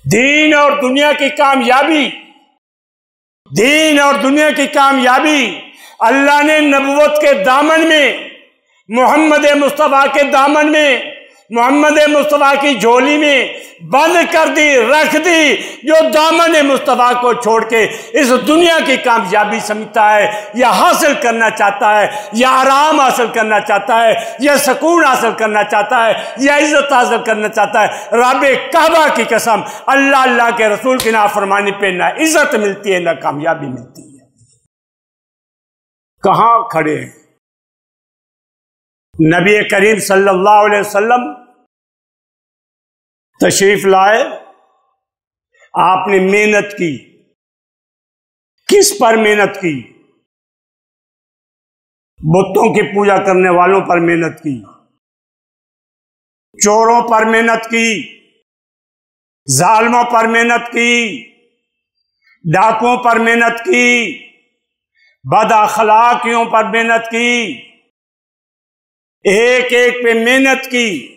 दीन और दुनिया की कामयाबी, दीन और दुनिया की कामयाबी अल्लाह ने नबुवत के दामन में, मोहम्मद मुस्तफ़ा के दामन में, मोहम्मद मुस्तफ़ा की झोली में बंद कर दी, रख दी। जो दामन मुस्तफ़ा को छोड़ के इस दुनिया की कामयाबी समझता है या हासिल करना चाहता है, या आराम हासिल करना चाहता है, या सुकून हासिल करना चाहता है, या इज्जत हासिल करना चाहता है, रब्बे काबा की कसम, अल्लाह अल्लाह के रसूल की नाफरमानी पे ना इज्जत मिलती है ना कामयाबी मिलती है। कहां खड़े हैं? नबी करीम सल्लल्लाहु अलैहि वसल्लम तशरीफ लाए, आपने मेहनत की। किस पर मेहनत की? बुतों की पूजा करने वालों पर मेहनत की, चोरों पर मेहनत की, जालिमों पर मेहनत की, डाकुओं पर मेहनत की, बदअखलाकियों पर मेहनत की, एक एक पे मेहनत की,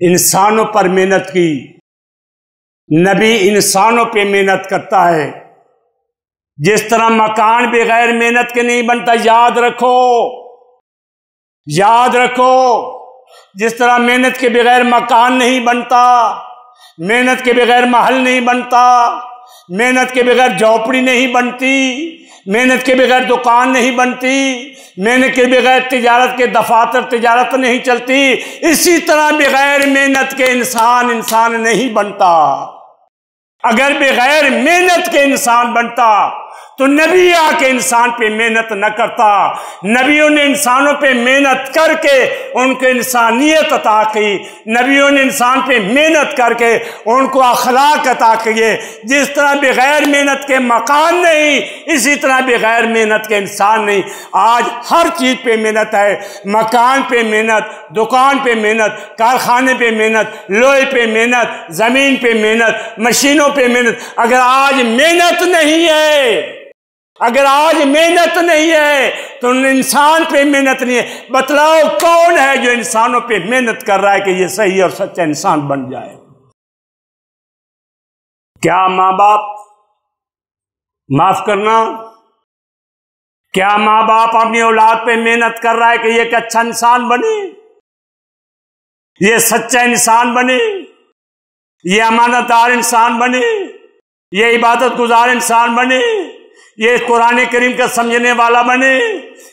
इंसानों पर मेहनत की। नबी इंसानों पे मेहनत करता है। जिस तरह मकान बगैर मेहनत के नहीं बनता, याद रखो, याद रखो। जिस तरह मेहनत के बगैर मकान नहीं बनता, मेहनत के बगैर महल नहीं बनता, मेहनत के बगैर झोपड़ी नहीं बनती, मेहनत के बगैर दुकान नहीं बनती, मेहनत के बगैर तिजारत के दफातर तिजारत नहीं चलती, इसी तरह बगैर मेहनत के इंसान इंसान नहीं बनता। अगर बगैर मेहनत के इंसान बनता तो नबी आके इंसान पे मेहनत न करता। नबियों ने इंसानों पे मेहनत करके उनको इंसानियत अता की। नबियों ने इंसान पे मेहनत करके उनको अखलाक अता किए। जिस तरह बगैर मेहनत के मकान नहीं, इसी तरह बगैर मेहनत के इंसान नहीं। आज हर चीज पे मेहनत है, मकान पे मेहनत, दुकान पे मेहनत, कारखाने पे मेहनत, लोहे पे मेहनत, जमीन पे मेहनत, मशीनों पे मेहनत। अगर आज मेहनत नहीं है, अगर आज मेहनत नहीं है तो इंसान पे मेहनत नहीं है। बतलाओ कौन है जो इंसानों पे मेहनत कर रहा है कि ये सही और सच्चा इंसान बन जाए? क्या माँ बाप, माफ करना, क्या माँ बाप अपनी औलाद पे मेहनत कर रहा है कि ये एक अच्छा इंसान बने, ये सच्चा इंसान बने, ये अमानतदार इंसान बने, ये इबादत गुजार इंसान बने, ये कुरान करीम का समझने वाला बने,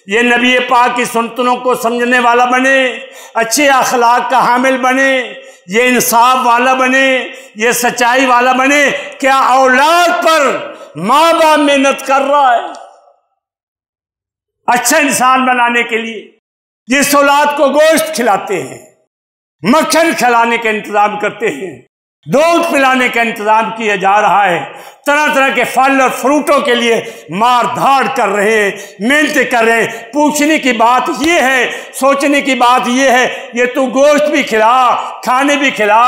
ये नबी पाक की सुन्नतों को समझने वाला बने, अच्छे अखलाक का हामिल बने, ये इंसाफ वाला बने, ये सच्चाई वाला बने? क्या औलाद पर माँ बाप मेहनत कर रहा है अच्छा इंसान बनाने के लिए? जिस औलाद को गोश्त खिलाते हैं, मक्खन खिलाने का इंतजाम करते हैं, दूध पिलाने का इंतजाम किया जा रहा है, तरह तरह के फल और फ्रूटों के लिए मार धाड़ कर रहे हैं, मेहनत कर रहे हैं। पूछने की बात यह है, सोचने की बात यह है, ये तू गोश्त भी खिला, खाने भी खिला,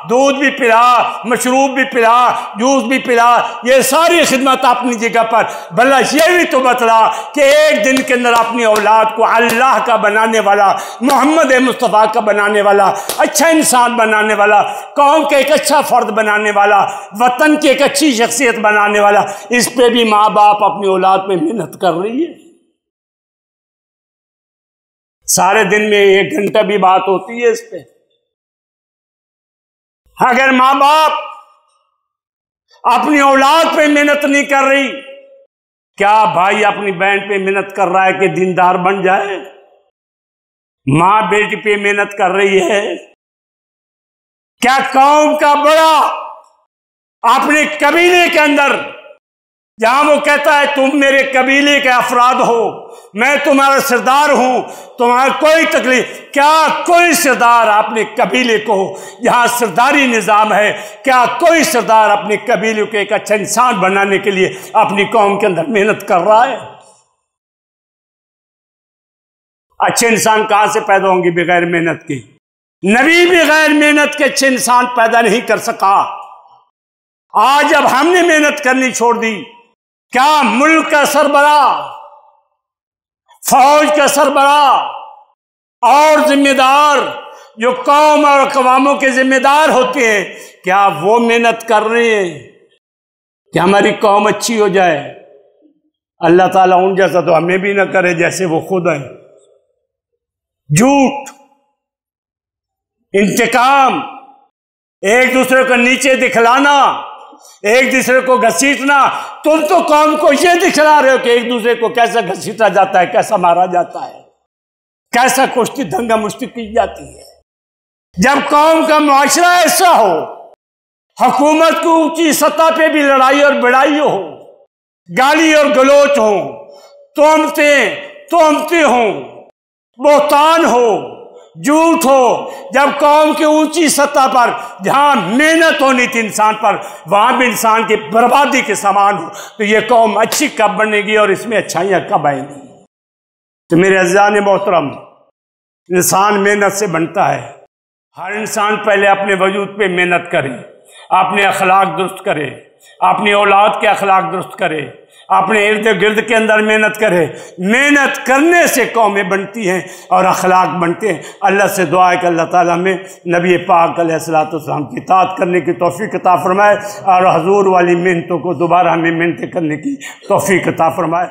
दूध भी पिला, मशरूब भी पिला, जूस भी पिला, ये सारी खिदमत अपनी जगह पर, भला ये भी तो बतला कि एक दिन के अंदर अपनी औलाद को अल्लाह का बनाने वाला, मोहम्मद मुस्तफ़ा का बनाने वाला, अच्छा इंसान बनाने वाला, कौम के एक अच्छा फर्द बनाने वाला, वतन की एक अच्छी शख्सियत बनाने वाला, इस पे भी माँ बाप अपनी औलाद पे मेहनत कर रही है। सारे दिन में 1 घंटा भी बात होती है इस पे। अगर माँ बाप अपनी औलाद पे मेहनत नहीं कर रही, क्या भाई अपनी बहन पे मेहनत कर रहा है कि दीनदार बन जाए? माँ बेटी पे मेहनत कर रही है। क्या कौम का बड़ा अपने कबीले के अंदर, जहां वो कहता है तुम मेरे कबीले के अफराद हो, मैं तुम्हारा सरदार हूं, तुम्हारा कोई तकलीफ, क्या कोई सरदार अपने कबीले को, जहां सरदारी निजाम है, क्या कोई सरदार अपने कबीले को एक अच्छा इंसान बनाने के लिए अपनी कौम के अंदर मेहनत कर रहा है? अच्छे इंसान कहां से पैदा होंगे बगैर मेहनत के? नबी बगैर मेहनत के अच्छे इंसान पैदा नहीं कर सका। आज जब हमने मेहनत करनी छोड़ दी, क्या मुल्क का सरबरा, फौज का सरबरा और जिम्मेदार जो कौम और अक़वामों के जिम्मेदार होते हैं, क्या वो मेहनत कर रहे हैं कि हमारी कौम अच्छी हो जाए? अल्लाह ताला उन जैसा तो हमें भी ना करे जैसे वो खुद हैं। झूठ, इंतकाम, एक दूसरे को नीचे दिखलाना, एक दूसरे को घसीटना। तुम तो कौम को ये दिखला रहे हो कि एक दूसरे को कैसा घसीटा जाता है, कैसा मारा जाता है, कैसा कुश्ती दंगा मुश्ती की जाती है। जब कौम का मुआशरा ऐसा हो, हुकूमत को ऊंची सतह पे भी लड़ाई और बढ़ाई हो, गाली और गलोच हो, तोहमते हो, बोहतान हो, झूठ हो, जब कौम की ऊंची सतह पर जहां मेहनत होनी थी इंसान पर, वहां भी इंसान की बर्बादी के समान हो, तो ये कौम अच्छी कब बनेगी और इसमें अच्छाइयां कब आएंगी? तो मेरे अज़ीज़ान मोहतरम, इंसान मेहनत से बनता है। हर इंसान पहले अपने वजूद पे मेहनत करे, अपने अखलाक दुरुस्त करे, अपनी औलाद के अखलाक दुरुस्त करे, अपने इर्द गिर्द के अंदर मेहनत करे। मेहनत करने से कौमें बनती हैं और अखलाक बनते हैं। अल्लाह से दुआ है कि अल्लाह ताला हमें नबी पाक अलैहिस्सलाम की इताअत करने की तौफीक अता फरमाए और हजूर वाली मेहनतों को दोबारा हमें मेहनत करने की तौफीक अता फरमाए।